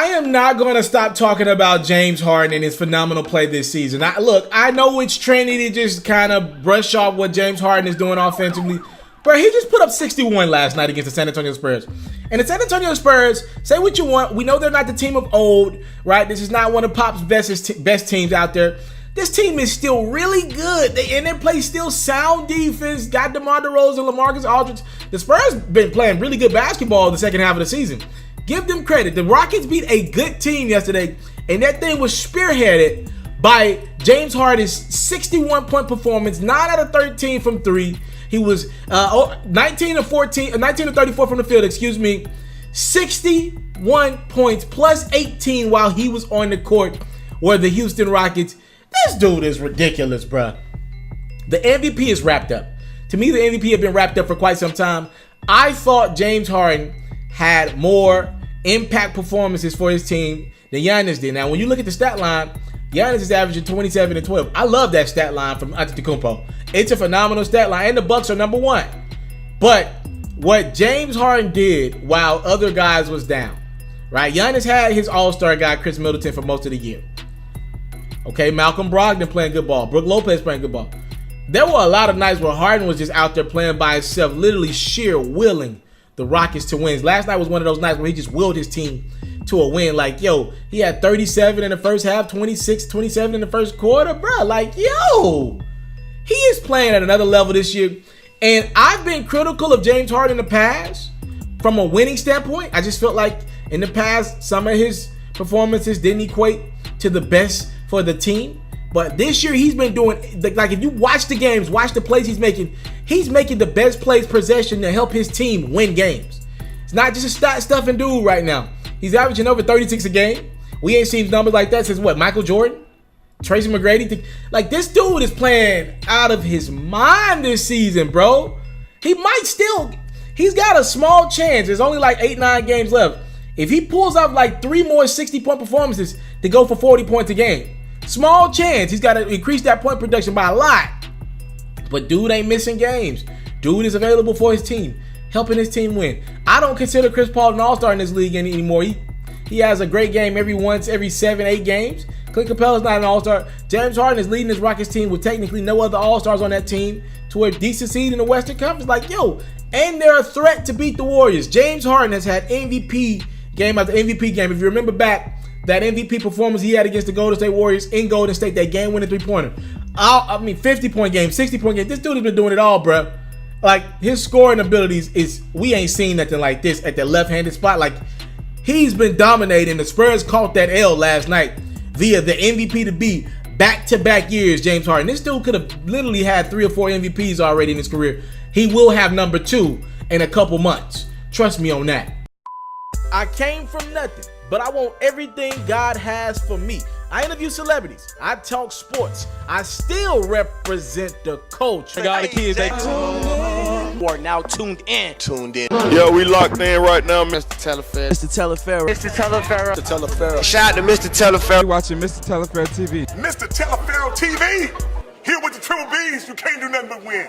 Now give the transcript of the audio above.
am not going to stop talking about James Harden and his phenomenal play this season. I know it's trendy to just kind of brush off what James Harden is doing offensively, but he just put up 61 last night against the San Antonio Spurs. And the San Antonio Spurs, say what you want, we know they're not the team of old, right? This is not one of Pop's best teams out there. This team is still really good. They play still sound defense. Got DeMar DeRozan, LaMarcus Aldridge. The Spurs been playing really good basketball in the second half of the season. Give them credit. The Rockets beat a good team yesterday, and that thing was spearheaded by James Harden's 61-point performance, 9 out of 13 from 3. He was 19 of 34 from the field, 61 points plus 18 while he was on the court were the Houston Rockets. This dude is ridiculous, bruh. The MVP is wrapped up. To me, the MVP had been wrapped up for quite some time. I thought James Harden had more impact performances for his team than Giannis did. Now, when you look at the stat line, Giannis is averaging 27 and 12. I love that stat line from Antetokounmpo. It's a phenomenal stat line, and the Bucks are number one. But what James Harden did while other guys was down, right? Giannis had his all-star guy, Chris Middleton, for most of the year. Okay, Malcolm Brogdon playing good ball. Brook Lopez playing good ball. There were a lot of nights where Harden was just out there playing by himself, literally sheer willing the Rockets to win. Last night was one of those nights where he just willed his team to a win. Like, yo, he had 37 in the first half, 26, 27 in the first quarter. Bro, like, yo, he is playing at another level this year. And I've been critical of James Harden in the past from a winning standpoint. I just felt like in the past, some of his performances didn't equate to the best for the team. But this year, he's been doing, like, if you watch the games, watch the plays he's making the best plays possession to help his team win games. It's not just a stuffing dude right now. He's averaging over 36 a game. We ain't seen numbers like that since what, Michael Jordan? Tracy McGrady? Like, this dude is playing out of his mind this season, bro. He's got a small chance. There's only like 8-9 games left. If he pulls off like 3 more 60-point performances to go for 40 points a game, small chance. He's got to increase that point production by a lot. But dude ain't missing games. Dude is available for his team, helping his team win. I don't consider Chris Paul an all-star in this league anymore. He has a great game every 7-8 games. Clint Capella's not an all-star. James Harden is leading his Rockets team with technically no other all-stars on that team to a decent seed in the Western Conference. Like, yo, and they're a threat to beat the Warriors. James Harden has had MVP game after MVP game. If you remember back, that MVP performance he had against the Golden State Warriors in Golden State, that game-winning three-pointer. 50-point game, 60-point game. This dude has been doing it all, bro. Like, his scoring abilities we ain't seen nothing like this at the left-handed spot. Like, he's been dominating. The Spurs caught that L last night via the MVP to be back-to-back years, James Harden. This dude could have literally had 3 or 4 MVPs already in his career. He will have number 2 in a couple months. Trust me on that. I came from nothing, but I want everything God has for me. I interview celebrities. I talk sports. I still represent the culture. I got the kids. They are now tuned in. Yo, we locked in right now, Mr. Mr.Taliaferro. Shout out to Mr. Taliaferro. You're watching Mr.Taliaferro TV. Mr. Taliaferro TV, here with the Triple B's, you can't do nothing but win.